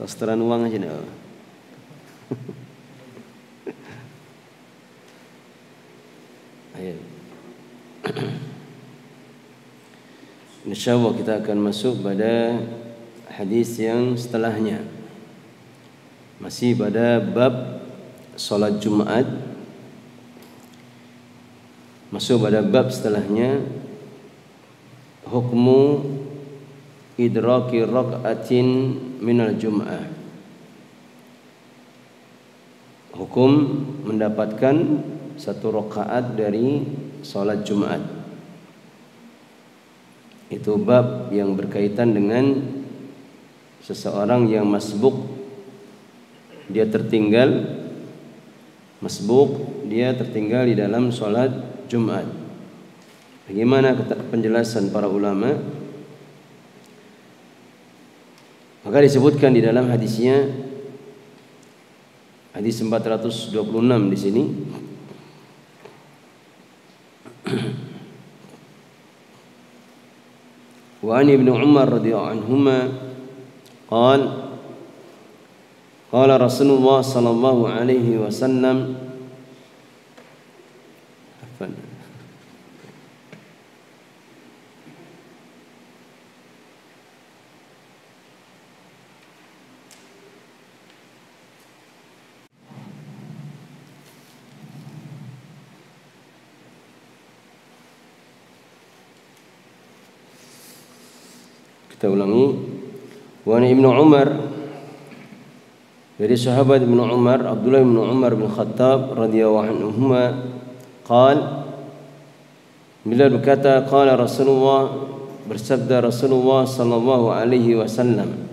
Setoran uang aja nih. Ayo. Insyaallah kita akan masuk pada hadis yang setelahnya. Masih pada bab salat Jumat. Masuk pada bab setelahnya, hukmu idraki rak'atin minal jum'ah. Hukum mendapatkan satu rakaat dari salat Jumat. Itu bab yang berkaitan dengan seseorang yang masbuk, dia tertinggal di dalam salat Jumat. Bagaimana penjelasan para ulama? Maka disebutkan di dalam hadisnya, hadis 426 di sini. Wa an Ibnu Umar radhiyallahu anhuma qala Rasulullah sallallahu alaihi wasallam kita ulangi. Wa Ibnu Umar, dari sahabat Ibnu Umar, Abdullah bin Umar bin Khattab radhiyallahu anhuma, bila berkata qala Rasulullah, bersabda Rasulullah sallallahu alaihi wasallam,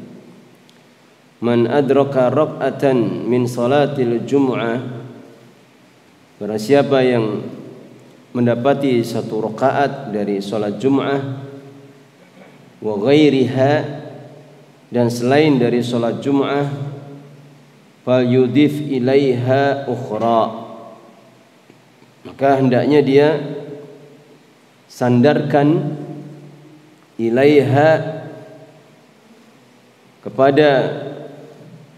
man adraka rak'atan min salatil jum'ah, barang siapa yang mendapati satu rakaat dari salat Jum'ah, wa ghairiha, dan selain dari salat Jum'ah, fal yudif ilaiha ukhra, maka hendaknya dia sandarkan ilaiha, kepada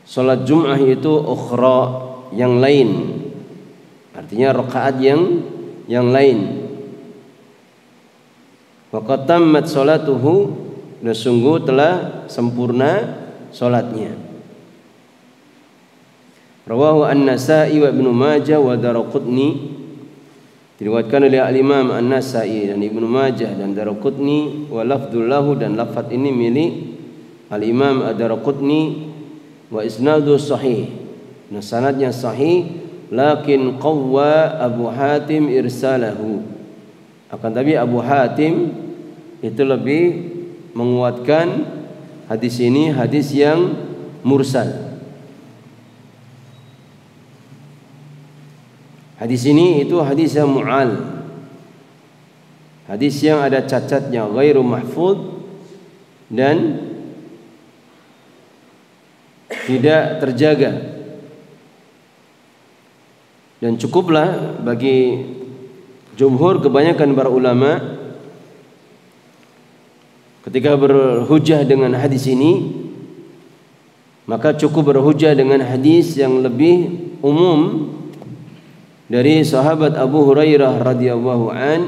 salat Jum'ah itu, ukhra, yang lain, artinya rakaat yang lain. Wa qad tammat salatuhu, dan sungguh telah sempurna salatnya. Rawahu An-Nasa'i wa Ibnu Majah wa Daraqutni, diriwayatkan oleh Al-Imam An-Nasa'i dan Ibnu Majah dan Daraqutni, wa lafdzul lahu, dan lafaz ini milik Al-Imam Ad-Daraqutni, wa isnadu sahih, dan sanadnya sahih, lakin qawwa Abu Hatim irsalahu, akan tapi Abu Hatim itu lebih menguatkan hadis ini, hadis yang mursal. Hadis ini itu hadis yang mu'al, hadis yang ada cacatnya, ghairu mahfud, dan tidak terjaga. Dan cukuplah bagi jumhur, kebanyakan para ulama, ketika berhujjah dengan hadis ini, maka cukup berhujjah dengan hadis yang lebih umum dari sahabat Abu Hurairah radhiyallahu an,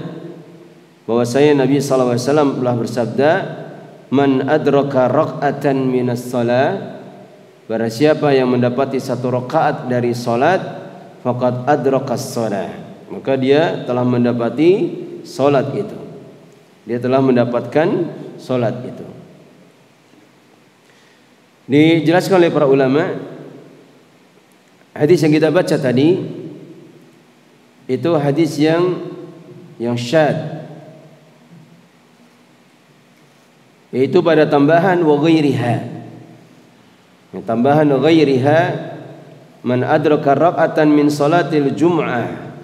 bahwasanya Nabi sallallahu alaihi wasallam telah bersabda, man adraka rak'atan minas shalah, barang siapa yang mendapati satu rakaat dari salat, faqad adrakas shalah, maka dia telah mendapati salat itu, dia telah mendapatkan salat itu. Dijelaskan oleh para ulama, hadis yang kita baca tadi itu hadis yang syad, yaitu pada tambahan wa ghairiha. Tambahan wa ghairiha, man adraka rak'atan min salatil jum'ah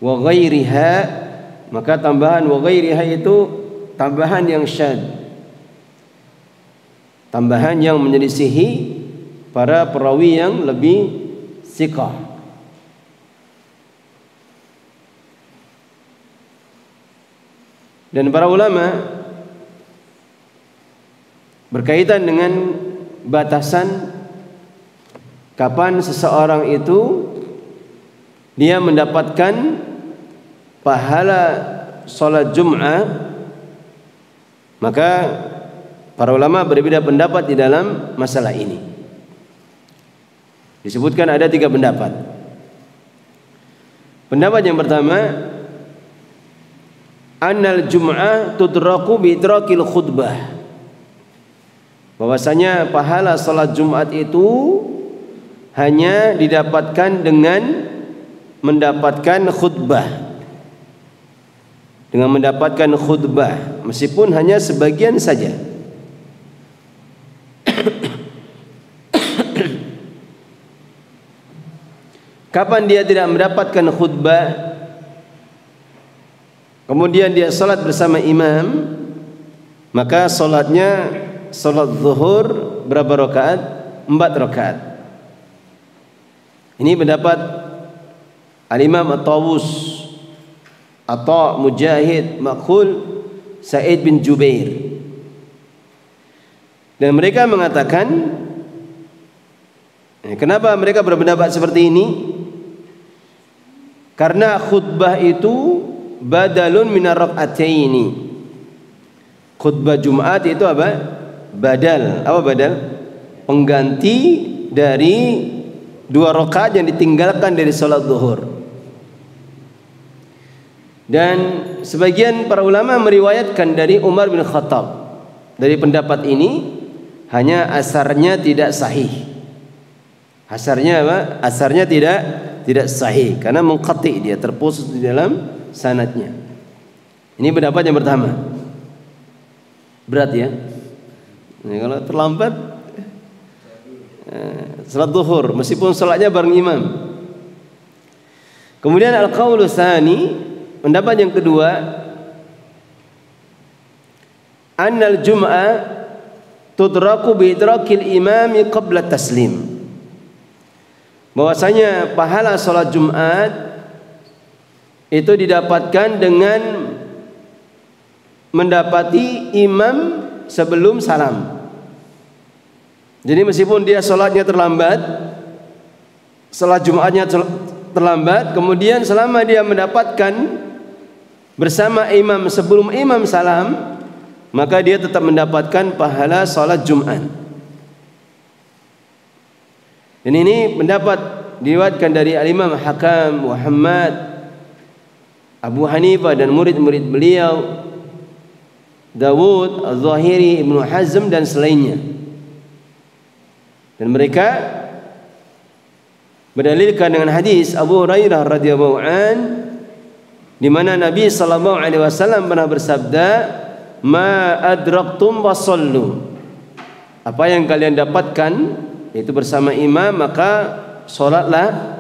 wa ghairiha, maka tambahan wa ghairiha itu tambahan yang syad, tambahan yang menyelisihi para perawi yang lebih thiqah. Dan para ulama berkaitan dengan batasan kapan seseorang itu dia mendapatkan pahala salat Jum'ah, maka para ulama berbeda pendapat di dalam masalah ini. Disebutkan ada 3 pendapat. Pendapat yang pertama, annal Jum'ah tudraku bi idrakil khutbah. Bahwasanya pahala salat Jumat itu hanya didapatkan dengan mendapatkan khutbah. Dengan mendapatkan khutbah, meskipun hanya sebagian saja. Kapan dia tidak mendapatkan khutbah, kemudian dia salat bersama imam, maka salatnya salat zuhur berapa rakaat? 4 rakaat. Ini pendapat Al-Imam At-Tawus, Atha, Mujahid, Makhul, Sa'id bin Jubair. Dan mereka mengatakan, kenapa mereka berpendapat seperti ini? Karena khutbah itu badalun minar rak'ataini. Khutbah Jumat itu apa? Badal. Apa badal? Pengganti dari 2 rakaat yang ditinggalkan dari salat zuhur. Dan sebagian para ulama meriwayatkan dari Umar bin Khattab. Dari pendapat ini hanya asarnya tidak sahih. Asarnya apa? Asarnya tidak sahih karena munqati, dia terputus di dalam sanadnya. Ini pendapat yang pertama. Berat ya. Nah, kalau terlambat salat zuhur meskipun salatnya bareng imam. Kemudian al-qaulu tsani, pendapat yang kedua, annal Jum'ah tudraku bi idrakil imami qabla taslim. Bahwasanya pahala salat Jumat itu didapatkan dengan mendapati imam sebelum salam. Jadi meskipun dia salatnya terlambat, salat Jumatnya terlambat, kemudian selama dia mendapatkan bersama imam sebelum imam salam, maka dia tetap mendapatkan pahala salat Jumat. Dan ini pendapat diriwayatkan dari Al-Imam Hakam, Muhammad, Abu Hanifah dan murid-murid beliau, Dawud, Az-Zahiri, Ibnu Hazm dan selainnya. Dan mereka berdalilkan dengan hadis Abu Hurairah radhiyallahu an, di mana Nabi sallallahu alaihi wasallam pernah bersabda, "Ma adraktum wasallu." Apa yang kalian dapatkan itu bersama imam, maka salatlah.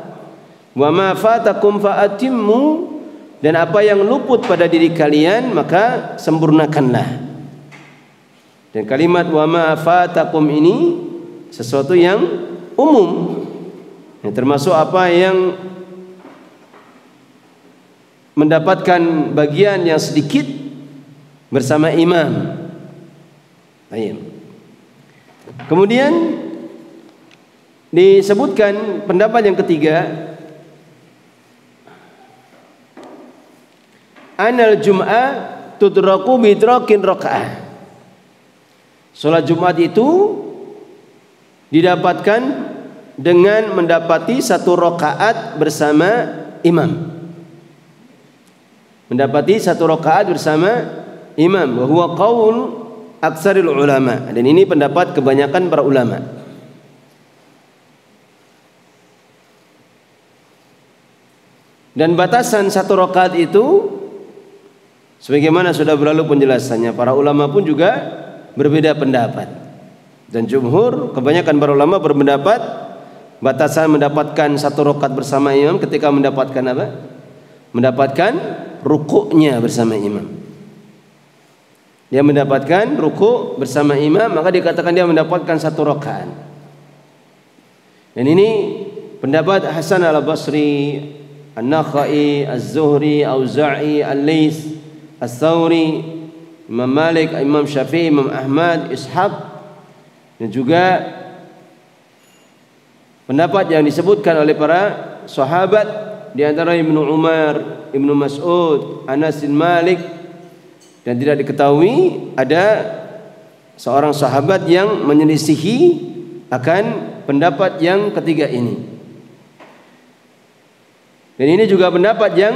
Wa ma fatakum fa atimmu, dan apa yang luput pada diri kalian maka sempurnakanlah. Dan kalimat wa ma fatakum ini sesuatu yang umum, yang termasuk apa yang mendapatkan bagian yang sedikit bersama imam. Baik. Kemudian disebutkan pendapat yang ketiga, anal Jum'ah tudraku bidrakin raka'ah. Salat Jumat itu didapatkan dengan mendapati 1 rakaat bersama imam. Mendapati 1 rakaat bersama imam. Wa huwa qaul aktsaril ulama. Dan ini pendapat kebanyakan para ulama. Dan batasan 1 rakaat itu sebagaimana sudah berlalu penjelasannya, para ulama pun juga berbeda pendapat. Dan jumhur, kebanyakan para ulama berpendapat batasan mendapatkan 1 rakaat bersama imam ketika mendapatkan apa? Mendapatkan rukuknya bersama imam. Dia mendapatkan rukuk bersama imam, maka dikatakan dia mendapatkan 1 rakaat. Dan ini pendapat Hasan al-Basri, An-Nakhai, Az-Zuhri, Auza'i, Al-Laits, As-Thawri, Imam Malik, Imam Syafi'i, Imam Ahmad, Ishaq, dan juga pendapat yang disebutkan oleh para sahabat, di antara Ibnu Umar, Ibnu Mas'ud, Anas bin Malik, dan tidak diketahui ada seorang sahabat yang menyelisihi akan pendapat yang ketiga ini. Dan ini juga pendapat yang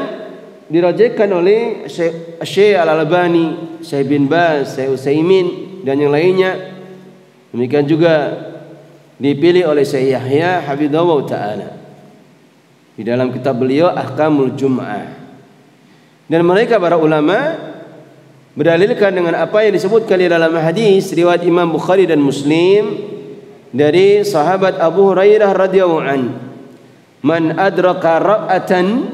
dirajihkan oleh Syekh Al-Albani, Syekh bin Baz, Syekh Utsaimin dan yang lainnya. Demikian juga dipilih oleh Syekh Yahya hafizahullah taala di dalam kitab beliau Ahkamul Jum'ah. Dan mereka para ulama berdalilkan dengan apa yang disebutkan di dalam hadis riwayat Imam Bukhari dan Muslim dari sahabat Abu Hurairah radhiyallahu an, man adraka ra'atan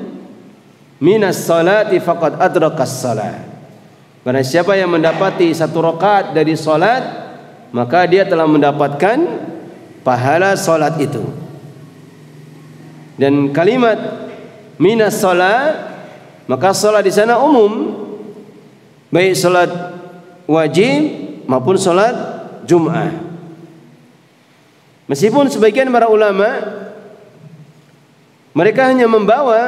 minas salati faqad adrakas salat. Barang siapa yang mendapati satu rakaat dari salat, maka dia telah mendapatkan pahala salat itu. Dan kalimat minas salat, maka salat di sana umum, baik salat wajib maupun salat Jum'ah. Meskipun sebagian para ulama mereka hanya membawa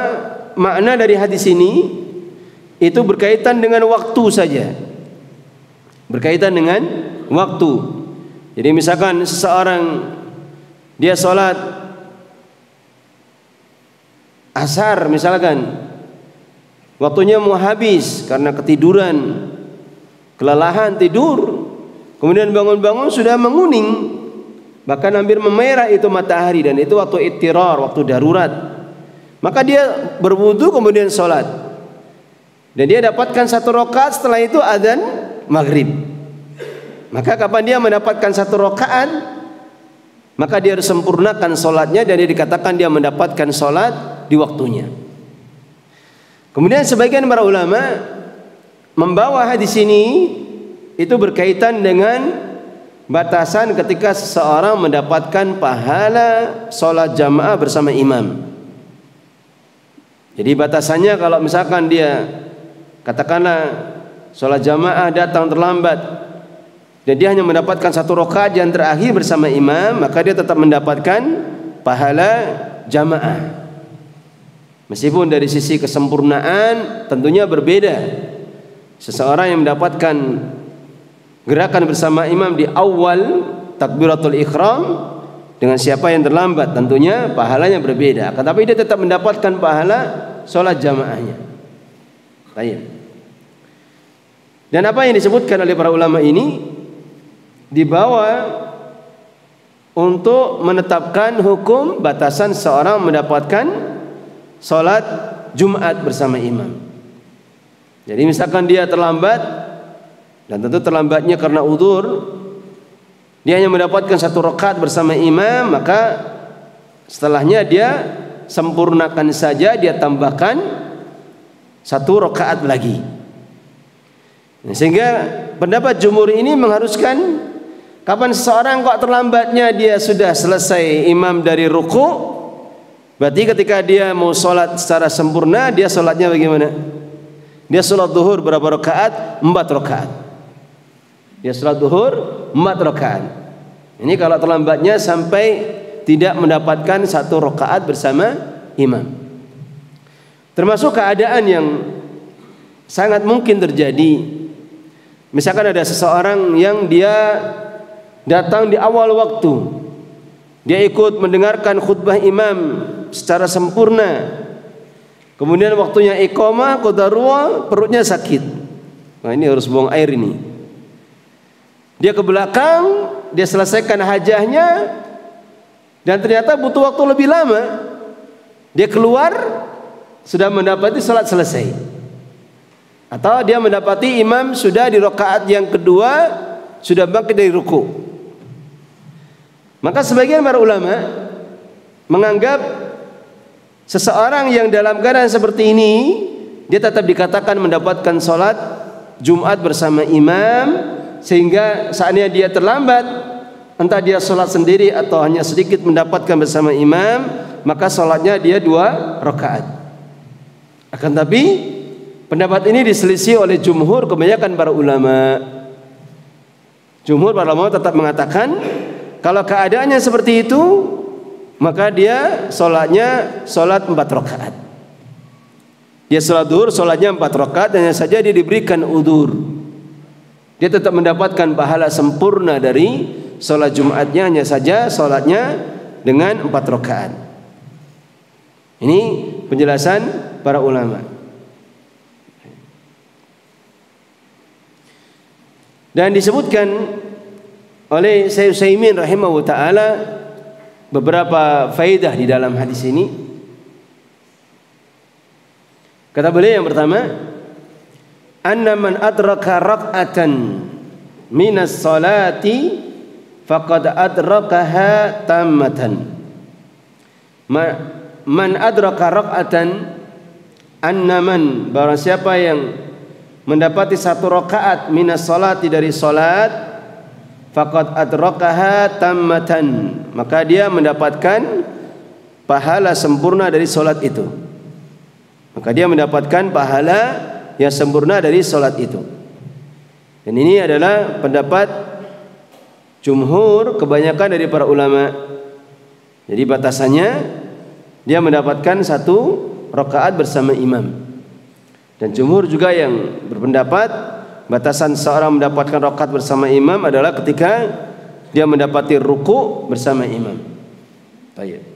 makna dari hadis ini itu berkaitan dengan waktu saja. Berkaitan dengan waktu. Jadi misalkan seseorang dia sholat asar misalkan, waktunya mau habis karena ketiduran, kelelahan tidur, kemudian bangun-bangun sudah menguning, bahkan hampir memerah itu matahari, dan itu waktu ittirar, waktu darurat. Maka dia berwudu kemudian sholat, dan dia dapatkan satu rakaat, setelah itu adzan maghrib. Maka kapan dia mendapatkan satu rakaat, maka dia harus sempurnakan sholatnya, dan dia dikatakan dia mendapatkan sholat di waktunya. Kemudian sebagian para ulama membawa hadis ini itu berkaitan dengan batasan ketika seseorang mendapatkan pahala sholat jamaah bersama imam. Jadi batasannya kalau misalkan dia katakanlah sholat jamaah datang terlambat dan dia hanya mendapatkan satu rakaat yang terakhir bersama imam, maka dia tetap mendapatkan pahala jamaah. Meskipun dari sisi kesempurnaan tentunya berbeda. Seseorang yang mendapatkan gerakan bersama imam di awal takbiratul ihram dengan siapa yang terlambat, tentunya pahalanya berbeda. Tetapi dia tetap mendapatkan pahala sholat jamaahnya. Baik. Dan apa yang disebutkan oleh para ulama ini dibawa untuk menetapkan hukum batasan seorang mendapatkan sholat Jumat bersama imam. Jadi misalkan dia terlambat, dan tentu terlambatnya karena udzur, dia hanya mendapatkan satu rakaat bersama imam, maka setelahnya dia sempurnakan saja, dia tambahkan satu rakaat lagi. Sehingga pendapat jumhur ini mengharuskan kapan seseorang kok terlambatnya dia sudah selesai imam dari ruku, berarti ketika dia mau sholat secara sempurna, dia sholatnya bagaimana? Dia sholat duhur berapa rakaat? 4 rakaat. Dia sholat duhur 4 rakaat. Ini kalau terlambatnya sampai tidak mendapatkan satu rakaat bersama imam. Termasuk keadaan yang sangat mungkin terjadi. Misalkan ada seseorang yang dia datang di awal waktu, dia ikut mendengarkan khutbah imam secara sempurna, kemudian waktunya iqamah qadarullah, perutnya sakit. Nah ini harus buang air ini. Dia ke belakang, dia selesaikan hajahnya, dan ternyata butuh waktu lebih lama. Dia keluar sudah mendapati salat selesai, atau dia mendapati imam sudah di rakaat yang kedua sudah bangkit dari ruku. Maka sebagian para ulama menganggap seseorang yang dalam keadaan seperti ini dia tetap dikatakan mendapatkan salat Jumat bersama imam, sehingga saatnya dia terlambat, entah dia sholat sendiri atau hanya sedikit mendapatkan bersama imam, maka sholatnya dia 2 rakaat. Akan tapi pendapat ini diselisih oleh jumhur, kebanyakan para ulama. Jumhur para ulama tetap mengatakan kalau keadaannya seperti itu, maka dia sholatnya sholat 4 rakaat. Dia sholat zuhur, sholatnya 4 rakaat, hanya saja dia diberikan udzur. Dia tetap mendapatkan pahala sempurna dari sholat Jumatnya, hanya saja sholatnya dengan 4 rakaat. Ini penjelasan para ulama. Dan disebutkan oleh Syekh Utsaimin rahimahullah taala beberapa faedah di dalam hadis ini. Kata beliau yang pertama, anna man adraka rak'atan minas salati faqad adrakaha tammatan. Man adraka rak'atan, anna man, barang siapa yang mendapati 1 rakaat minas salati dari salat, faqad adrakaha tammatan, maka dia mendapatkan pahala sempurna dari salat itu. Maka dia mendapatkan pahala yang sempurna dari salat itu. Dan ini adalah pendapat jumhur, kebanyakan dari para ulama. Jadi batasannya dia mendapatkan 1 rakaat bersama imam. Dan jumhur juga yang berpendapat batasan seorang mendapatkan rakaat bersama imam adalah ketika dia mendapati ruku bersama imam. Baik.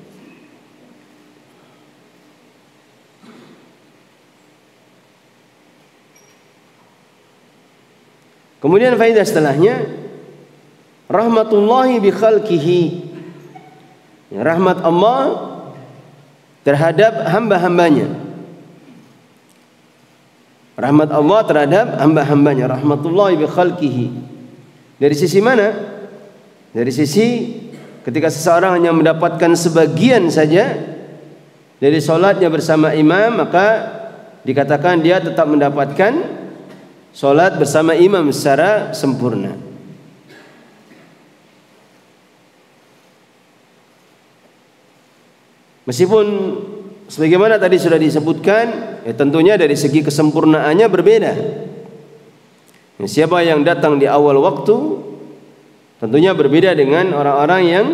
Kemudian faedah setelahnya, rahmatullahi bi khalqihi, rahmat Allah terhadap hamba-hambanya. Rahmat Allah terhadap hamba-hambanya, rahmatullahi bi khalqihi. Dari sisi mana? Dari sisi ketika seseorang hanya mendapatkan sebagian saja dari salatnya bersama imam, maka dikatakan dia tetap mendapatkan salat bersama imam secara sempurna. Meskipun sebagaimana tadi sudah disebutkan, ya tentunya dari segi kesempurnaannya berbeda. Siapa yang datang di awal waktu tentunya berbeda dengan orang-orang yang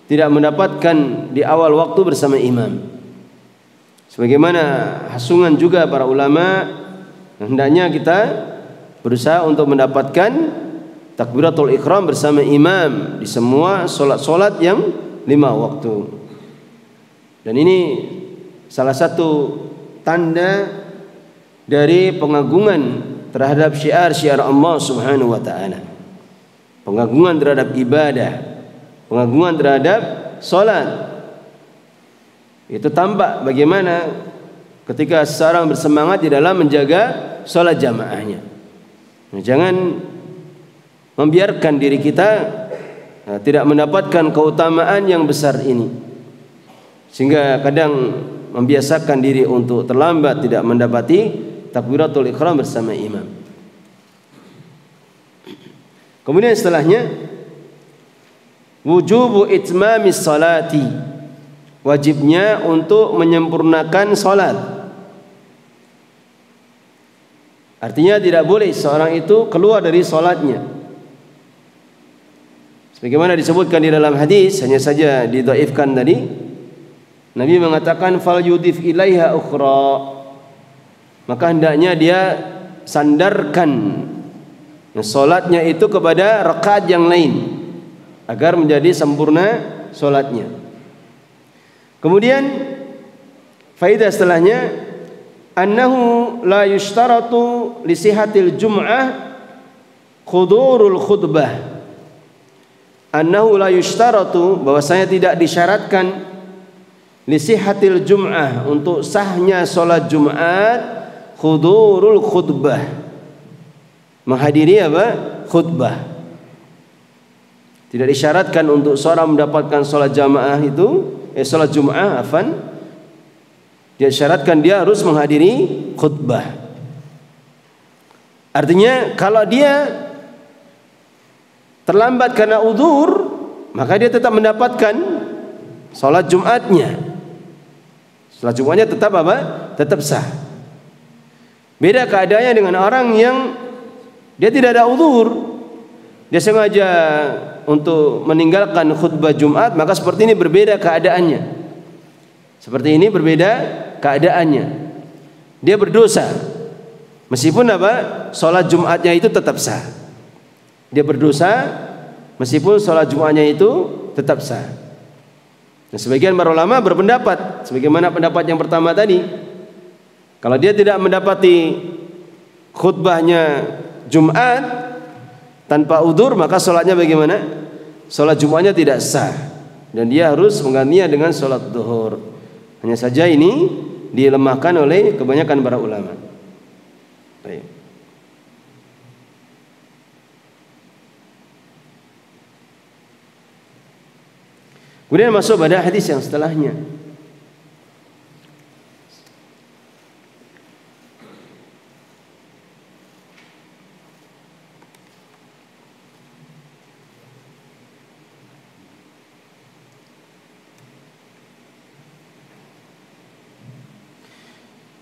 tidak mendapatkan di awal waktu bersama imam. Sebagaimana hasungan juga para ulama, hendaknya kita berusaha untuk mendapatkan takbiratul ihram bersama imam di semua solat-solat yang 5 waktu. Dan ini salah satu tanda dari pengagungan terhadap syiar-syiar Allah Subhanahu wa taala. Pengagungan terhadap ibadah, pengagungan terhadap solat. Itu tampak bagaimana ketika seseorang bersemangat di dalam menjaga sholat jamaahnya. Jangan membiarkan diri kita tidak mendapatkan keutamaan yang besar ini, sehingga kadang membiasakan diri untuk terlambat tidak mendapati takbiratul ihram bersama imam. Kemudian setelahnya, wujubu itmamis salati, wajibnya untuk menyempurnakan salat. Artinya tidak boleh seorang itu keluar dari salatnya. Sebagaimana disebutkan di dalam hadis, hanya saja didhaifkan tadi. Nabi mengatakan fal yudif ilaiha ukhra, maka hendaknya dia sandarkan salatnya itu kepada rakaat yang lain agar menjadi sempurna salatnya. Kemudian faedah setelahnya, annahu la yushtaratu li sihatil jum'ah khudurul khutbah. Annahu la yushtaratu, bahwasanya tidak disyaratkan li sihatil jum'ah, untuk sahnya salat Jumat, khudurul khutbah, menghadiri apa? Khutbah. Tidak disyaratkan untuk seorang mendapatkan salat jamaah itu, salat Jumat, dia syaratkan dia harus menghadiri khutbah. Artinya kalau dia terlambat karena udzur, maka dia tetap mendapatkan salat Jumatnya. Salat Jumatnya tetap apa? Tetap sah. Beda keadaannya dengan orang yang dia tidak ada udzur, dia sengaja untuk meninggalkan khutbah Jumat, maka seperti ini berbeda keadaannya. Seperti ini berbeda keadaannya. Dia berdosa. Meskipun apa? Salat Jumatnya itu tetap sah. Dia berdosa meskipun salat Jumatnya itu tetap sah. Nah, sebagian para ulama berpendapat sebagaimana pendapat yang pertama tadi. Kalau dia tidak mendapati khutbahnya Jumat tanpa udzur, maka salatnya bagaimana? Salat Jumatnya tidak sah dan dia harus menggantinya dengan salat zuhur. Hanya saja ini dilemahkan oleh kebanyakan para ulama. Baik. Kemudian masuk pada hadis yang setelahnya.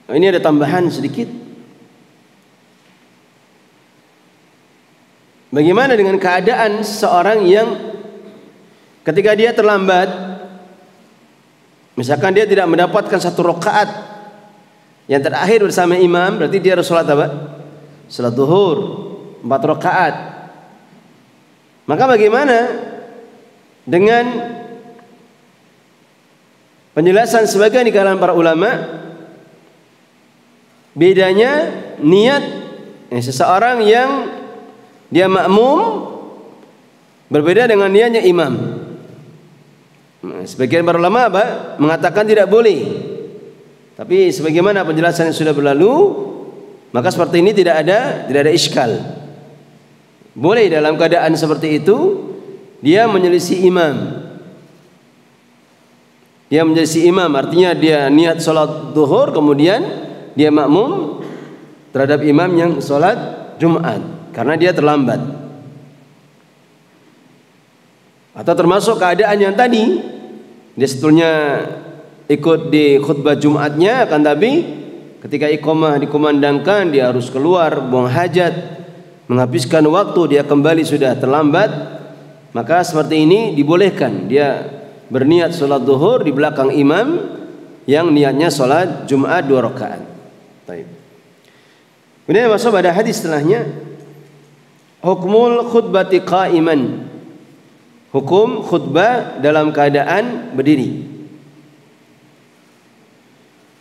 Ini ada tambahan sedikit. Bagaimana dengan keadaan seorang yang ketika dia terlambat, misalkan dia tidak mendapatkan satu rakaat yang terakhir bersama imam, berarti dia harus salat apa? Salat zuhur 4 rakaat. Maka bagaimana dengan penjelasan sebagian di kalangan para ulama? Bedanya niat seseorang yang dia makmum berbeda dengan niatnya imam. Sebagian para ulama mengatakan tidak boleh. Tapi sebagaimana penjelasan yang sudah berlalu, maka seperti ini tidak ada iskal. Boleh dalam keadaan seperti itu dia menyelisih imam. Dia menyelisih imam artinya dia niat salat zuhur kemudian dia makmum terhadap imam yang sholat Jumat karena dia terlambat. Atau termasuk keadaan yang tadi, dia sebetulnya ikut di khutbah Jumatnya, akan tapi ketika iqamah dikumandangkan dia harus keluar buang hajat, menghabiskan waktu, dia kembali sudah terlambat. Maka seperti ini dibolehkan dia berniat sholat zuhur di belakang imam yang niatnya sholat Jumat 2 rakaat. Baik. Kemudian masuk pada hadis setelahnya, hukmul khutbati qa'iman. Hukum khutbah dalam keadaan berdiri.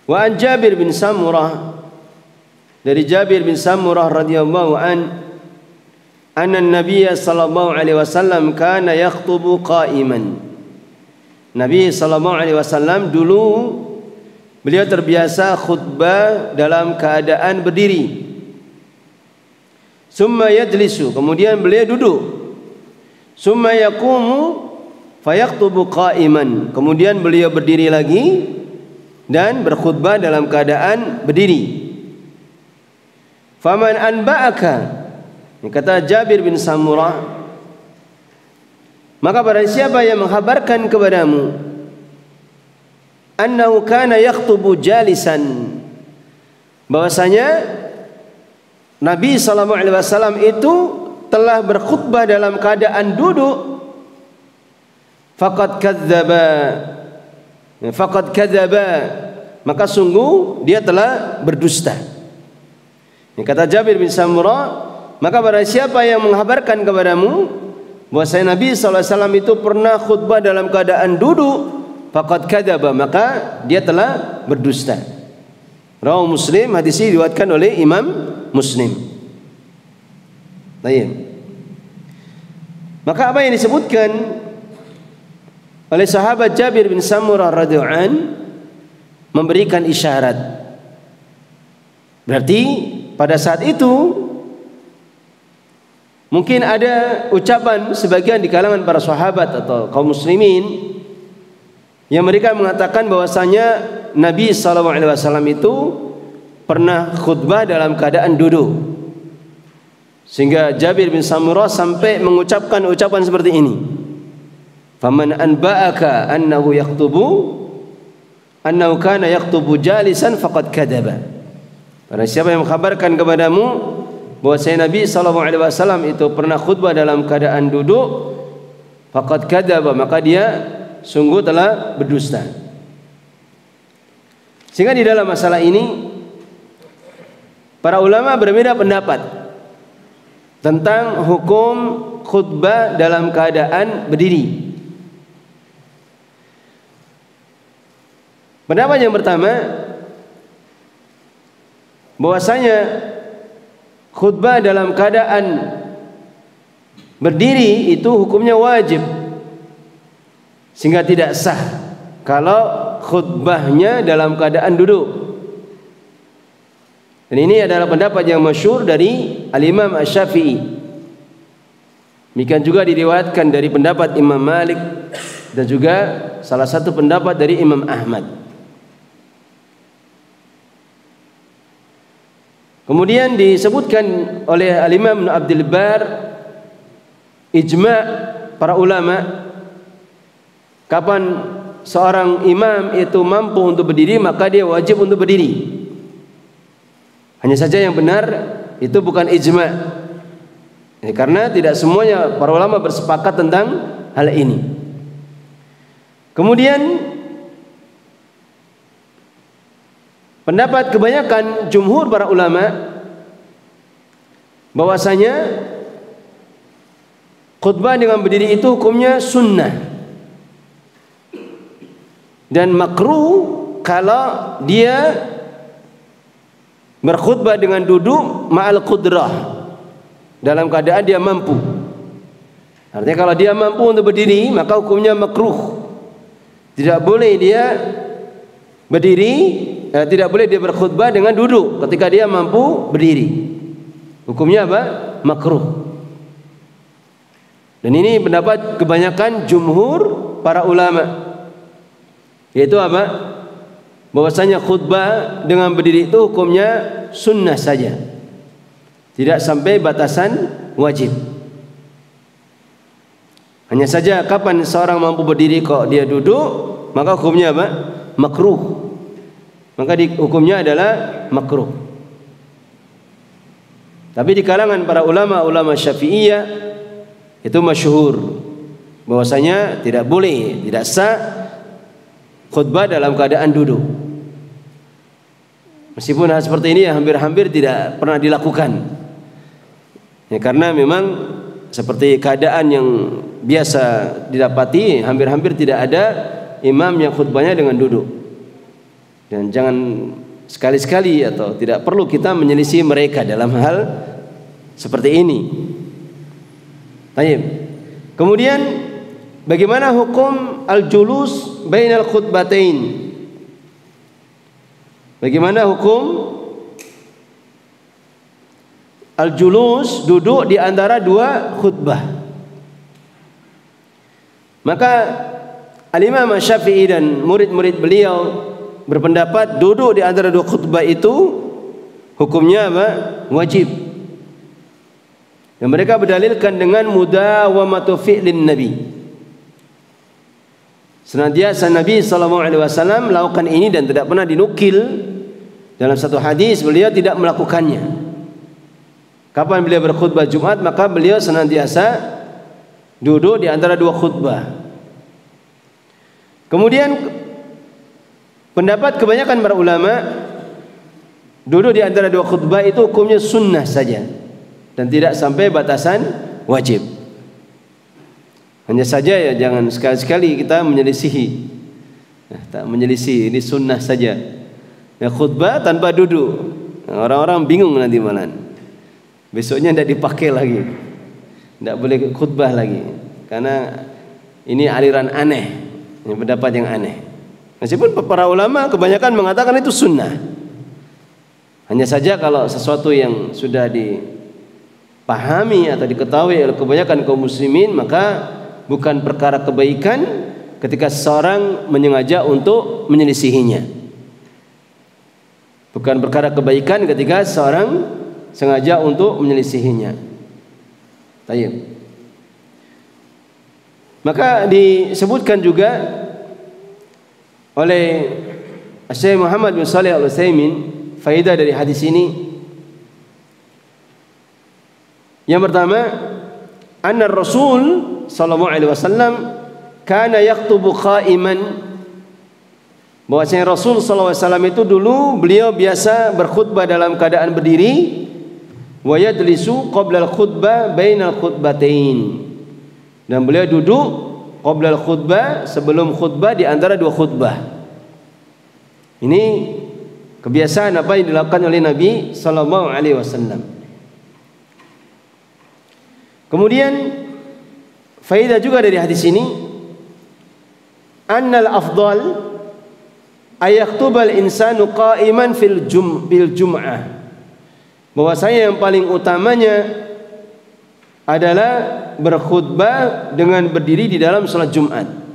Wa an Jabir bin Samurah, dari Jabir bin Samurah radhiyallahu anna Nabiy sallallahu alaihi wasallam kana yakhutubu qa'iman. Nabi sallallahu alaihi wasallam dulu beliau terbiasa khutbah dalam keadaan berdiri. Summa yajlisu, kemudian beliau duduk. Summa yaqumu fayaktubu qa'iman, kemudian beliau berdiri lagi dan berkhutbah dalam keadaan berdiri. Faman anba'aka, kata Jabir bin Samurah, maka barang siapa yang menghabarkan kepadamu annahu kana yakhutubu jalisan, bahwasanya Nabi sallallahu alaihi wasallam itu telah berkhutbah dalam keadaan duduk, faqad kadzaba, maka sungguh dia telah berdusta. Ini kata Jabir bin Samurah, maka barang siapa yang menghabarkan kepadamu bahwasanya Nabi sallallahu alaihi wasallam itu pernah khutbah dalam keadaan duduk, faqad kadzaba, maka dia telah berdusta. Rawahu Muslim, hadis ini diriwayatkan oleh Imam Muslim. Baik. Maka apa yang disebutkan oleh sahabat Jabir bin Samurah radhiyallahu an memberikan isyarat. Berarti pada saat itu mungkin ada ucapan sebagian di kalangan para sahabat atau kaum muslimin yang mereka mengatakan bahwasanya Nabi SAW itu pernah khutbah dalam keadaan duduk, sehingga Jabir bin Samurah sampai mengucapkan ucapan seperti ini, faman anba'aka annahu kana yaktubu jalisan faqad kadzaba. Barang siapa yang mengkhabarkan kepadamu bahwa Nabi SAW itu pernah khutbah dalam keadaan duduk, faqad kadzaba, maka dia sungguh telah berdusta. Sehingga di dalam masalah ini para ulama berbeda pendapat tentang hukum khutbah dalam keadaan berdiri. Pendapat yang pertama, bahwasanya khutbah dalam keadaan berdiri itu hukumnya wajib, sehingga tidak sah kalau khutbahnya dalam keadaan duduk. Dan ini adalah pendapat yang masyhur dari Al-Imam Asy-Syafi'i. Demikian juga diriwayatkan dari pendapat Imam Malik dan juga salah satu pendapat dari Imam Ahmad. Kemudian disebutkan oleh Al-Imam Ibnu Abdul Bar ijma' para ulama, kapan seorang imam itu mampu untuk berdiri maka dia wajib untuk berdiri. Hanya saja yang benar itu bukan ijma'. Karena tidak semuanya para ulama bersepakat tentang hal ini. Kemudian pendapat kebanyakan jumhur para ulama bahwasanya khutbah dengan berdiri itu hukumnya sunnah dan makruh kalau dia berkhutbah dengan duduk ma'al qudrah, dalam keadaan dia mampu. Artinya kalau dia mampu untuk berdiri maka hukumnya makruh. Tidak boleh dia berdiri, tidak boleh dia berkhutbah dengan duduk ketika dia mampu berdiri. Hukumnya apa? Makruh. Dan ini pendapat kebanyakan jumhur para ulama, yaitu apa? Bahwasanya khutbah dengan berdiri itu hukumnya sunnah saja, tidak sampai batasan wajib. Hanya saja kapan seorang mampu berdiri kok dia duduk, maka hukumnya apa? Makruh. Maka hukumnya adalah makruh. Tapi di kalangan para ulama Syafi'iyah itu masyhur bahwasanya tidak boleh, tidak sah khutbah dalam keadaan duduk. Meskipun hal seperti ini hampir-hampir tidak pernah dilakukan. Ya, karena memang seperti keadaan yang biasa didapati, hampir-hampir tidak ada imam yang khutbahnya dengan duduk. Dan jangan sekali-sekali atau tidak perlu kita menyelisih mereka dalam hal seperti ini. Baik. Kemudian bagaimana hukum al-julus bainal khutbatain? Bagaimana hukum al-julus, duduk di antara dua khutbah? Maka Al-Imam Syafi'i dan murid-murid beliau berpendapat duduk di antara dua khutbah itu hukumnya apa? Wajib. Dan mereka berdalilkan dengan mudawamatu fi'lin Nabi. Senantiasa Nabi SAW melakukan ini dan tidak pernah dinukil dalam satu hadis beliau tidak melakukannya. Kapan beliau berkhutbah Jumat maka beliau senantiasa duduk di antara dua khutbah. Kemudian pendapat kebanyakan para ulama duduk di antara dua khutbah itu hukumnya sunnah saja dan tidak sampai batasan wajib. Hanya saja ya jangan sekali-sekali kita menyelisihi. Tak menyelisih, ini sunnah saja. Ya, khutbah tanpa duduk. Orang-orang bingung nanti malam. Besoknya tidak dipakai lagi. Tidak boleh khutbah lagi. Karena ini aliran aneh. Ini pendapat yang aneh. Meskipun para ulama kebanyakan mengatakan itu sunnah. Hanya saja kalau sesuatu yang sudah dipahami atau diketahui oleh kebanyakan kaum muslimin, maka bukan perkara kebaikan ketika seseorang menyengaja untuk menyelisihinya. Bukan perkara kebaikan ketika seseorang sengaja untuk menyelisihinya. Baik. Maka disebutkan juga oleh Syekh Muhammad bin Shalih Al-Utsaimin faedah dari hadis ini. Yang pertama, anna Rasul sallallahu alaihi wasallam kana yaktubu qa'iman, bahwasanya Rasul sallallahu alaihi wasallam itu dulu beliau biasa berkhutbah dalam keadaan berdiri, wa yajlisu qabla al-khutbah bainal khutbatain, dan beliau duduk qabla al-khutbah, sebelum khutbah di antara dua khutbah. Ini kebiasaan apa yang dilakukan oleh Nabi sallallahu alaihi wasallam. Kemudian faedah juga dari hadis ini, annal afdal ayaktubal insanu qa'iman fil jum'ah, bahwasanya yang paling utamanya adalah berkhutbah dengan berdiri di dalam salat Jumat.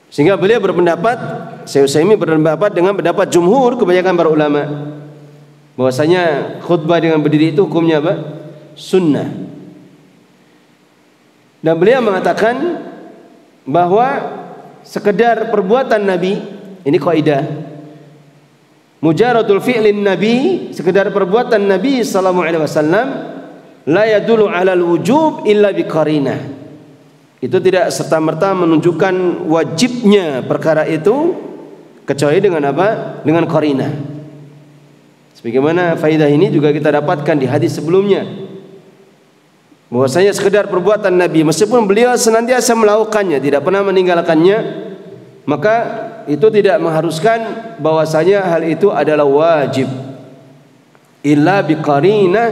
Sehingga beliau berpendapat, Syekh Utsaimin berpendapat dengan pendapat jumhur kebanyakan para ulama, bahwasanya khutbah dengan berdiri itu hukumnya apa? Sunnah. Dan beliau mengatakan bahwa sekedar perbuatan Nabi, ini kaidah, mujaradul fi'lin Nabi, sekedar perbuatan Nabi sallallahu alaihi wasallam, la yadullu 'alal wujub illa biqarinah. Itu tidak serta-merta menunjukkan wajibnya perkara itu kecuali dengan apa? Dengan qarinah. Sebagaimana faidah ini juga kita dapatkan di hadis sebelumnya, bahwasanya sekedar perbuatan Nabi, meskipun beliau senantiasa melakukannya, tidak pernah meninggalkannya, maka itu tidak mengharuskan bahwasanya hal itu adalah wajib illa biqarinah,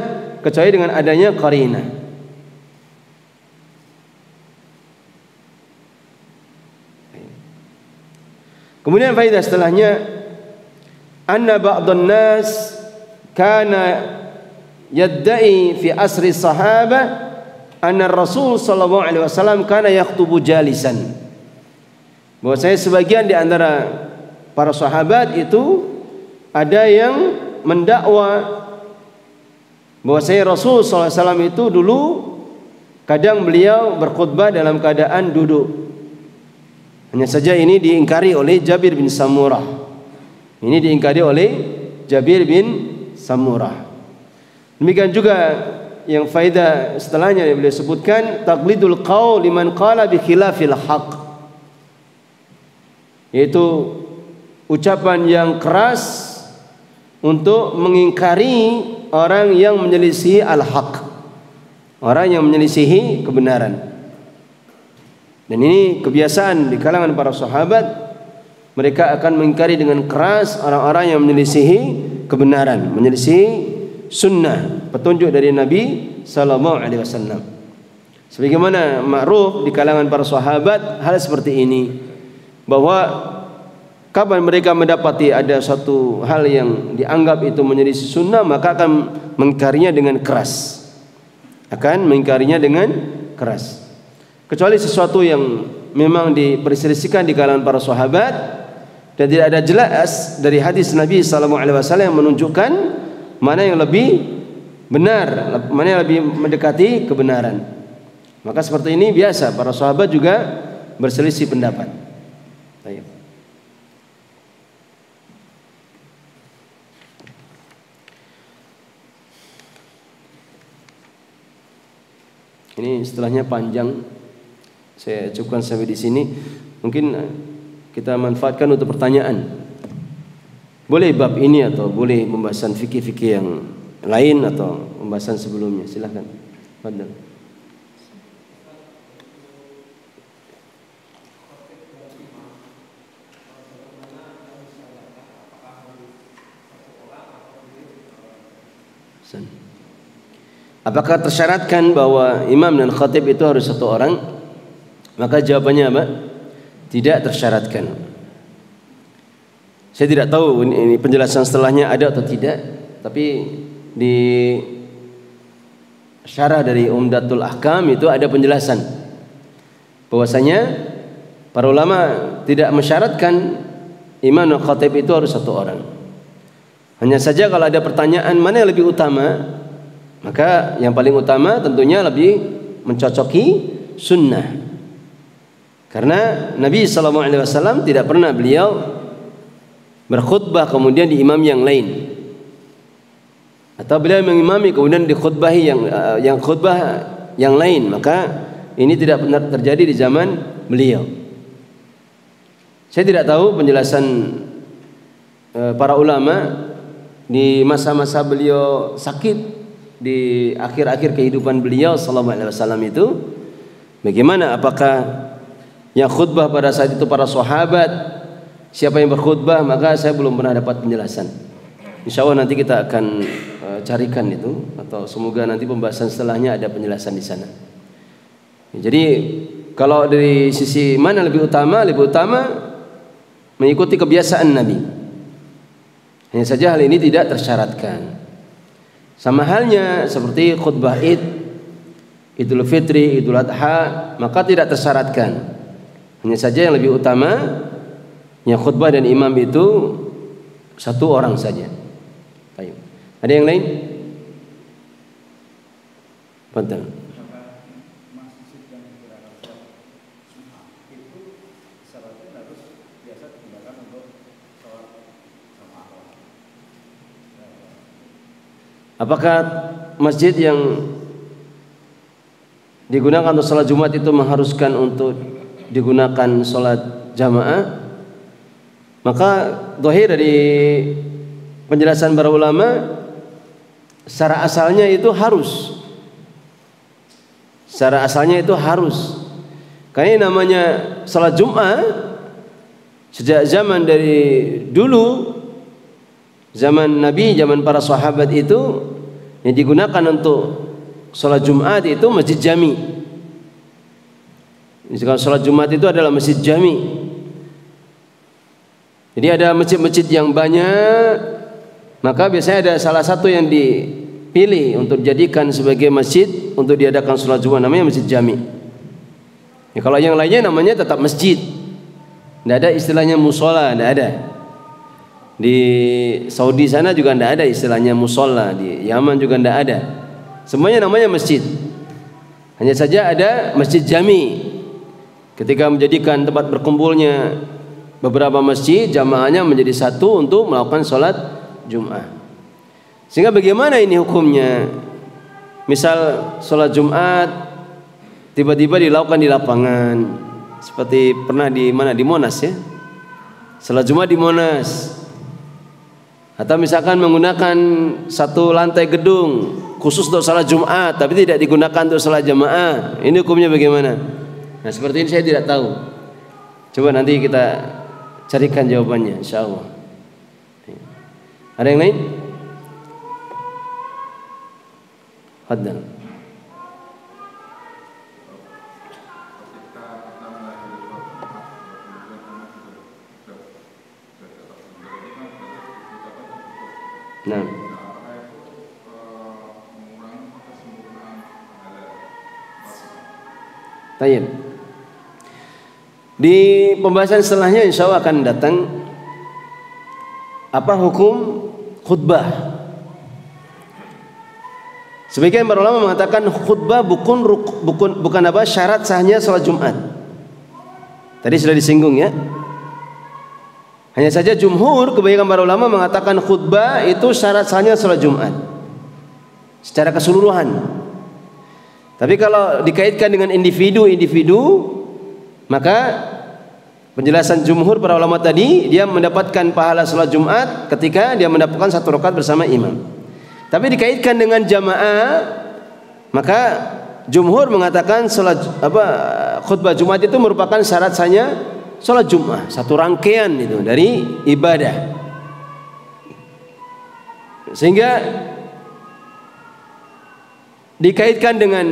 kecuali dengan adanya qarinah. Kemudian faedah setelahnya, anna ba'dhan nas kana yadda'i fi asri sahabah anna Rasul sallallahu alaihi wasallam kana yaktubu jalisan, bahwasanya sebagian di antara para sahabat itu ada yang mendakwa bahwasanya Rasul sallallahu alaihi wasallam itu dulu kadang beliau berkhutbah dalam keadaan duduk. Hanya saja ini diingkari oleh Jabir bin Samurah. Ini diingkari oleh Jabir bin Samurah. Demikian juga yang faedah setelahnya yang beliau sebutkan, taqlidul qaul liman qala bi khilafil haq, yaitu ucapan yang keras untuk mengingkari orang yang menyelisihi al-haq, orang yang menyelisihi kebenaran. Dan ini kebiasaan di kalangan para sahabat, mereka akan mengingkari dengan keras orang-orang yang menyelisihi kebenaran, menyelisihi sunnah, petunjuk dari Nabi sallallahu alaihi wasallam. Sebagaimana ma'ruf di kalangan para sahabat hal seperti ini, bahwa kapan mereka mendapati ada satu hal yang dianggap itu menyelisih sunnah, maka akan mengingkarinya dengan keras, kecuali sesuatu yang memang diperselisihkan di kalangan para sahabat dan tidak ada jelas dari hadis Nabi sallallahu alaihi wasallam yang menunjukkan mana yang lebih benar, mana yang lebih mendekati kebenaran. Maka seperti ini biasa para sahabat juga berselisih pendapat. Baik. Ini setelahnya panjang, saya cukupkan sampai di sini. Mungkin kita manfaatkan untuk pertanyaan. Boleh bab ini atau boleh pembahasan fikih-fikih yang lain atau pembahasan sebelumnya. Silakan. Fadhil. Apakah tersyaratkan bahwa imam dan khatib itu harus satu orang? Maka jawabannya apa? Tidak tersyaratkan. Saya tidak tahu ini penjelasan setelahnya ada atau tidak, tapi di syarah dari Umdatul Ahkam itu ada penjelasan bahwasanya para ulama tidak mensyaratkan imam dan khatib itu harus satu orang. Hanya saja kalau ada pertanyaan mana yang lebih utama, maka yang paling utama tentunya lebih mencocoki sunnah. Karena Nabi SAW tidak pernah beliau berkhutbah kemudian di imam yang lain. atau beliau mengimami kemudian dikhutbahi yang khutbah yang lain, maka ini tidak benar terjadi di zaman beliau. Saya tidak tahu penjelasan para ulama di masa-masa beliau sakit, di akhir-akhir kehidupan beliau sallallahu alaihi wasallam itu bagaimana, apakah yang khutbah pada saat itu para sahabat, siapa yang berkhutbah, maka saya belum pernah dapat penjelasan. Insya Allah nanti kita akan carikan itu, atau semoga nanti pembahasan setelahnya ada penjelasan di sana. Jadi kalau dari sisi mana lebih utama mengikuti kebiasaan Nabi. Hanya saja hal ini tidak tersyaratkan. Sama halnya seperti khutbah Id, Idul Fitri, Idul Adha, maka tidak tersyaratkan. Hanya saja yang lebih utama yang khutbah dan imam itu satu orang saja. Baik. Ada yang lain? Betul. Apakah masjid yang digunakan untuk salat Jumat itu mengharuskan untuk digunakan salat jamaah? Maka zahir dari penjelasan para ulama, secara asalnya itu harus. Secara asalnya itu harus. Karena namanya salat Jumat sejak zaman dari dulu, zaman Nabi, zaman para sahabat itu yang digunakan untuk salat Jumat itu masjid jami. Misalkan salat Jumat itu adalah masjid jami. Jadi ada masjid-masjid yang banyak, maka biasanya ada salah satu yang dipilih untuk dijadikan sebagai masjid untuk diadakan salat Jumat, namanya masjid jami. Ya, kalau yang lainnya namanya tetap masjid. Tidak ada istilahnya musola, tidak ada. Di Saudi sana juga tidak ada istilahnya musola, di Yaman juga tidak ada. Semuanya namanya masjid. Hanya saja ada masjid jami. Ketika menjadikan tempat berkumpulnya beberapa masjid, jamaahnya menjadi satu untuk melakukan sholat Jum'ah. Sehingga bagaimana ini hukumnya? Misal sholat Jumat tiba-tiba dilakukan di lapangan, seperti pernah di mana, di Monas ya, sholat Jumat di Monas. Atau misalkan menggunakan satu lantai gedung khusus untuk salat Jumat tapi tidak digunakan untuk salat jamaah, ini hukumnya bagaimana? Nah seperti ini saya tidak tahu. Coba nanti kita carikan jawabannya insyaallah. Ada yang lain? Haddan. Nah, tayyib. Di pembahasan setelahnya insya Allah akan datang apa hukum khutbah. Sebagian para ulama mengatakan khutbah bukan apa syarat sahnya salat Jumat. Tadi sudah disinggung ya. Hanya saja jumhur, kebanyakan para ulama mengatakan khutbah itu syarat sahnya salat Jumat secara keseluruhan. Tapi kalau dikaitkan dengan individu-individu, maka penjelasan jumhur para ulama tadi, dia mendapatkan pahala salat Jumat ketika dia mendapatkan satu rakaat bersama imam. Tapi dikaitkan dengan jamaah, maka jumhur mengatakan khutbah Jumat itu merupakan syarat sahnya salat Jumat, satu rangkaian itu dari ibadah. Sehingga dikaitkan dengan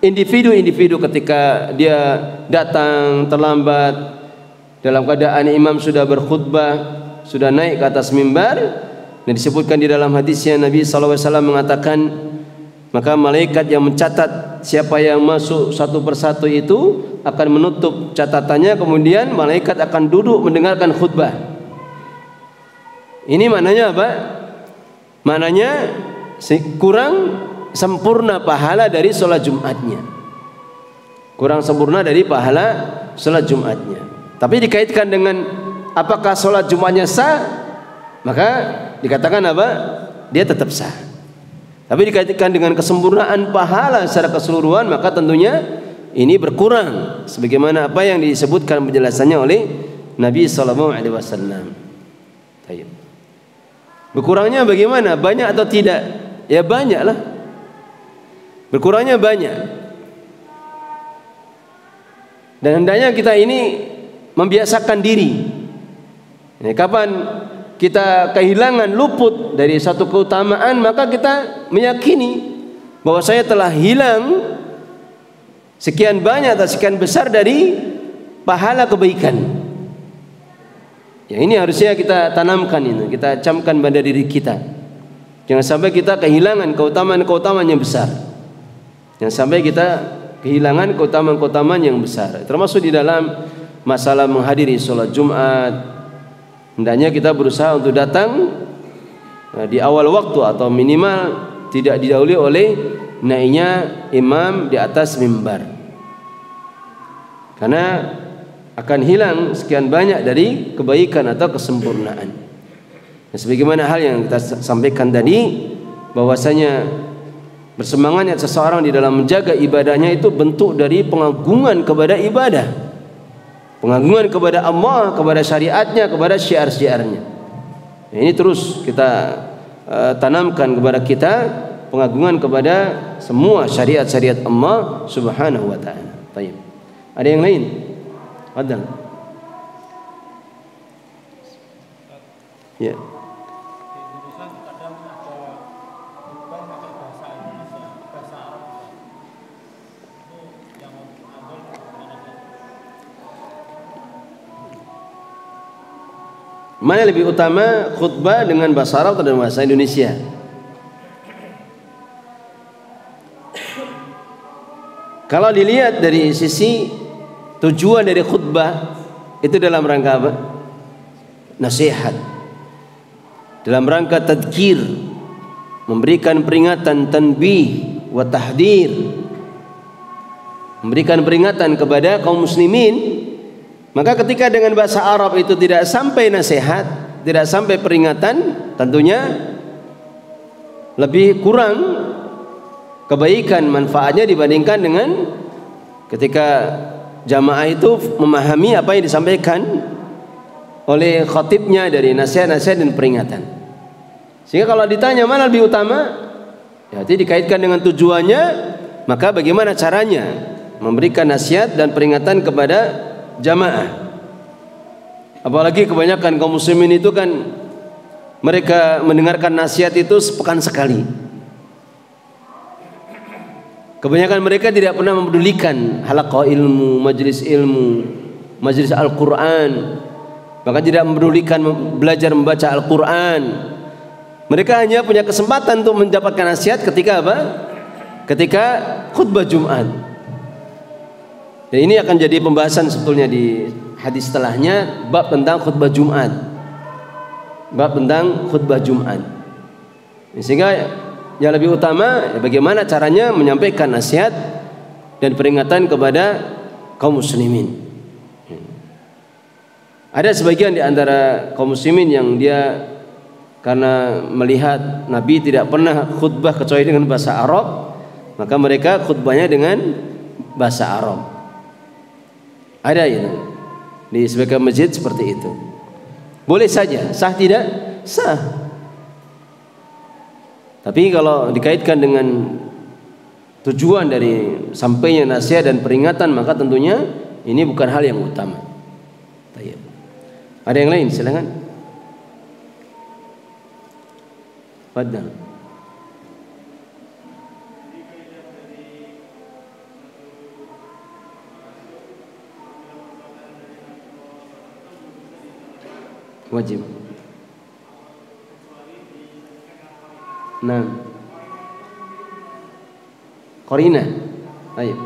individu-individu ketika dia datang terlambat dalam keadaan imam sudah berkhutbah, sudah naik ke atas mimbar, dan disebutkan di dalam hadisnya Nabi SAW mengatakan, maka malaikat yang mencatat siapa yang masuk satu persatu itu akan menutup catatannya, kemudian malaikat akan duduk mendengarkan khutbah. Ini maknanya apa? Maknanya kurang sempurna pahala dari sholat Jumatnya, kurang sempurna dari pahala sholat Jumatnya. Tapi dikaitkan dengan apakah sholat Jumatnya sah, maka dikatakan apa? Dia tetap sah. Tapi dikaitkan dengan kesempurnaan pahala secara keseluruhan, maka tentunya ini berkurang sebagaimana apa yang disebutkan penjelasannya oleh Nabi sallallahu alaihi wasallam. Baik. Berkurangnya bagaimana? Banyak atau tidak? Ya banyaklah. Berkurangnya banyak. Dan hendaknya kita ini membiasakan diri. Kapan kita kehilangan luput dari satu keutamaan, maka kita meyakini bahwa saya telah hilang sekian banyak atau sekian besar dari pahala kebaikan. Ya, ini harusnya kita tanamkan ini, kita camkan pada diri kita. Jangan sampai kita kehilangan keutamaan-keutamaan yang besar. Jangan sampai kita kehilangan keutamaan-keutamaan yang besar. Termasuk di dalam masalah menghadiri sholat Jumat. Hendaknya kita berusaha untuk datang di awal waktu atau minimal tidak didahului oleh naiknya imam di atas mimbar, karena akan hilang sekian banyak dari kebaikan atau kesempurnaan. Dan sebagaimana hal yang kita sampaikan tadi, bahwasanya bersemangatnya seseorang di dalam menjaga ibadahnya itu bentuk dari pengagungan kepada ibadah, pengagungan kepada Allah, kepada syariatnya, kepada syiar-syiarnya. Ini terus kita tanamkan kepada kita, pengagungan kepada semua syariat-syariat Allah Subhanahu wa taala. Baik. Ada yang lain? Ada. Ya. Mana lebih utama, khutbah dengan bahasa Arab atau dengan bahasa Indonesia? Kalau dilihat dari sisi tujuan dari khutbah itu dalam rangka apa? Nasihat, dalam rangka tadzkir, memberikan peringatan, tanbih wa tahdir, memberikan peringatan kepada kaum muslimin. Maka ketika dengan bahasa Arab itu tidak sampai nasihat, tidak sampai peringatan, tentunya lebih kurang kebaikan manfaatnya dibandingkan dengan ketika jamaah itu memahami apa yang disampaikan oleh khatibnya dari nasihat-nasihat dan peringatan. Sehingga kalau ditanya mana lebih utama, ya itu dikaitkan dengan tujuannya, maka bagaimana caranya memberikan nasihat dan peringatan kepada jamaah. Apalagi kebanyakan kaum muslimin itu kan mereka mendengarkan nasihat itu sepekan sekali. Kebanyakan mereka tidak pernah mempedulikan halaqah ilmu, majelis Al-Quran, bahkan tidak mempedulikan belajar membaca Al-Quran. Mereka hanya punya kesempatan untuk mendapatkan nasihat ketika apa? Ketika khutbah Jumat. Dan ini akan jadi pembahasan sebetulnya di hadis setelahnya, bab tentang khutbah Jumat. Bab tentang khutbah Jumat. Sehingga yang lebih utama bagaimana caranya menyampaikan nasihat dan peringatan kepada kaum muslimin. Ada sebagian di antara kaum muslimin yang dia karena melihat Nabi tidak pernah khutbah kecuali dengan bahasa Arab, maka mereka khutbahnya dengan bahasa Arab. Ada ya di sebagian masjid seperti itu. Boleh saja, sah tidak? Sah. Tapi kalau dikaitkan dengan tujuan dari sampainya nasihat dan peringatan, maka tentunya ini bukan hal yang utama. Ada yang lain? Silakan. Fadhal. Wajib. Nah, qarinah. Baik.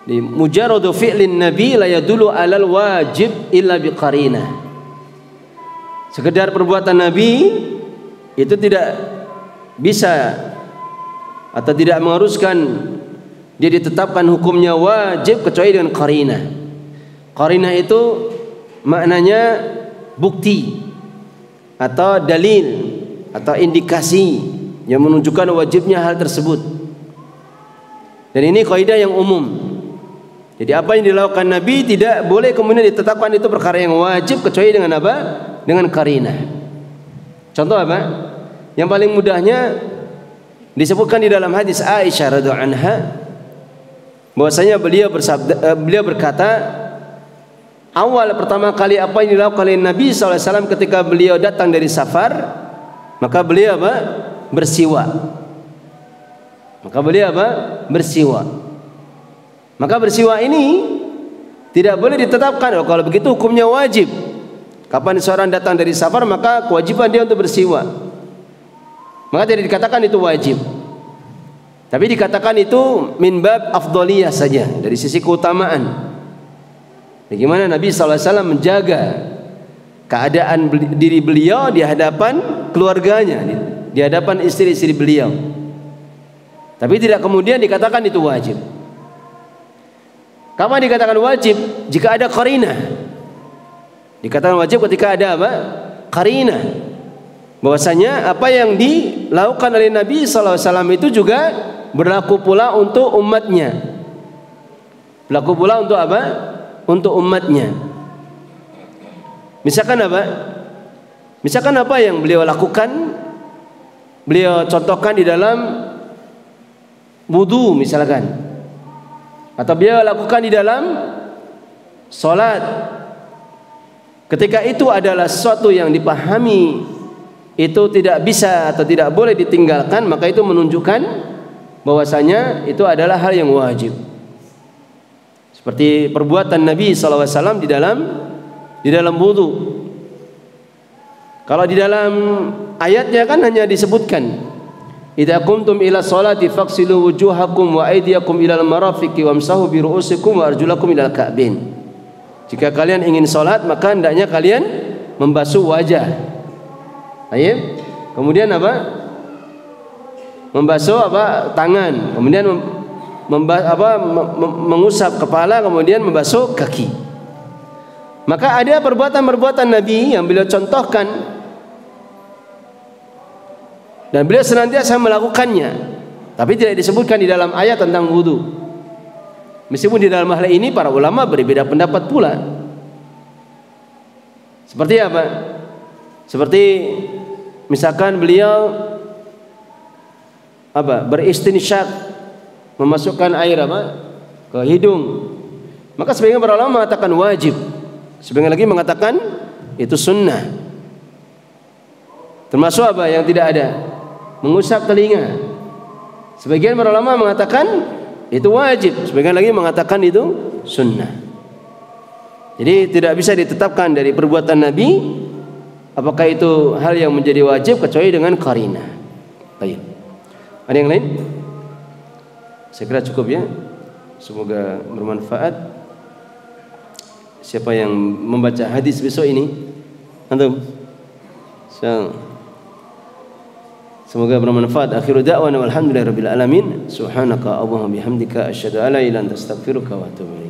Di mujarradu fi'lin nabi la yadullu 'alal wajib illa biqarinah. Sekedar perbuatan nabi itu tidak bisa atau tidak mengharuskan dia ditetapkan hukumnya wajib kecuali dengan qarinah. Qarinah itu maknanya bukti atau dalil atau indikasi yang menunjukkan wajibnya hal tersebut. Dan ini kaidah yang umum. Jadi apa yang dilakukan Nabi tidak boleh kemudian ditetapkan itu perkara yang wajib kecuali dengan apa? Dengan qarinah. Contoh apa? Yang paling mudahnya disebutkan di dalam hadis Aisyah radhiyallahu anha bahwasanya beliau berkata, awal pertama kali apa yang dilakukan oleh Nabi SAW ketika beliau datang dari safar, maka beliau apa? Bersiwak. Maka beliau apa? Bersiwak. Maka bersiwak ini tidak boleh ditetapkan. Oh, kalau begitu hukumnya wajib. Kapan seorang datang dari safar maka kewajiban dia untuk bersiwak. Maka tidak dikatakan itu wajib. Tapi dikatakan itu min bab afdhaliyah saja, dari sisi keutamaan. Bagaimana Nabi SAW menjaga keadaan diri beliau di hadapan keluarganya, di hadapan istri-istri beliau. Tapi tidak kemudian dikatakan itu wajib. Kapan dikatakan wajib? Jika ada qarinah. Dikatakan wajib ketika ada apa? Qarinah. Bahwasanya apa yang dilakukan oleh Nabi SAW itu juga berlaku pula untuk umatnya. Berlaku pula untuk apa? Untuk umatnya. Misalkan apa? Misalkan apa yang beliau lakukan, beliau contohkan di dalam wudu misalkan, atau beliau lakukan di dalam salat. Ketika itu adalah sesuatu yang dipahami itu tidak bisa atau tidak boleh ditinggalkan, maka itu menunjukkan bahwasanya itu adalah hal yang wajib. Seperti perbuatan Nabi SAW di dalam wudu. Kalau di dalam ayatnya kan hanya disebutkan, idza qumtum ila sholati faghsilu wujuhakum wa aydiyakum ilal marafiqi wamsahu bi ru'usikum wa arjulakum ilal ka'bain. Jika kalian ingin salat maka hendaknya kalian membasuh wajah. Baik. Kemudian apa? Membasuh apa? Tangan. Kemudian mengusap kepala, kemudian membasuh kaki. Maka ada perbuatan-perbuatan Nabi yang beliau contohkan dan beliau senantiasa melakukannya, tapi tidak disebutkan di dalam ayat tentang wudu. Meskipun di dalam hal ini para ulama berbeda pendapat pula. Seperti apa? Seperti misalkan beliau apa? Beristinsyak, memasukkan air apa? Ke hidung. Maka sebagian para ulama mengatakan wajib. Sebagian lagi mengatakan itu sunnah. Termasuk apa yang tidak ada? Mengusap telinga. Sebagian para ulama mengatakan itu wajib, sebagian lagi mengatakan itu sunnah. Jadi tidak bisa ditetapkan dari perbuatan Nabi apakah itu hal yang menjadi wajib kecuali dengan qarinah. Baik. Ada yang lain? Saya kira cukup ya. Semoga bermanfaat. Siapa yang membaca hadis besok ini? Antum? Semoga bermanfaat. Akhiru da'wana walhamdulillahirabbil alamin. Subhanaka Allahumma bihamdika asyhadu an la ilaha illa anta astaghfiruka wa atubu ilaik.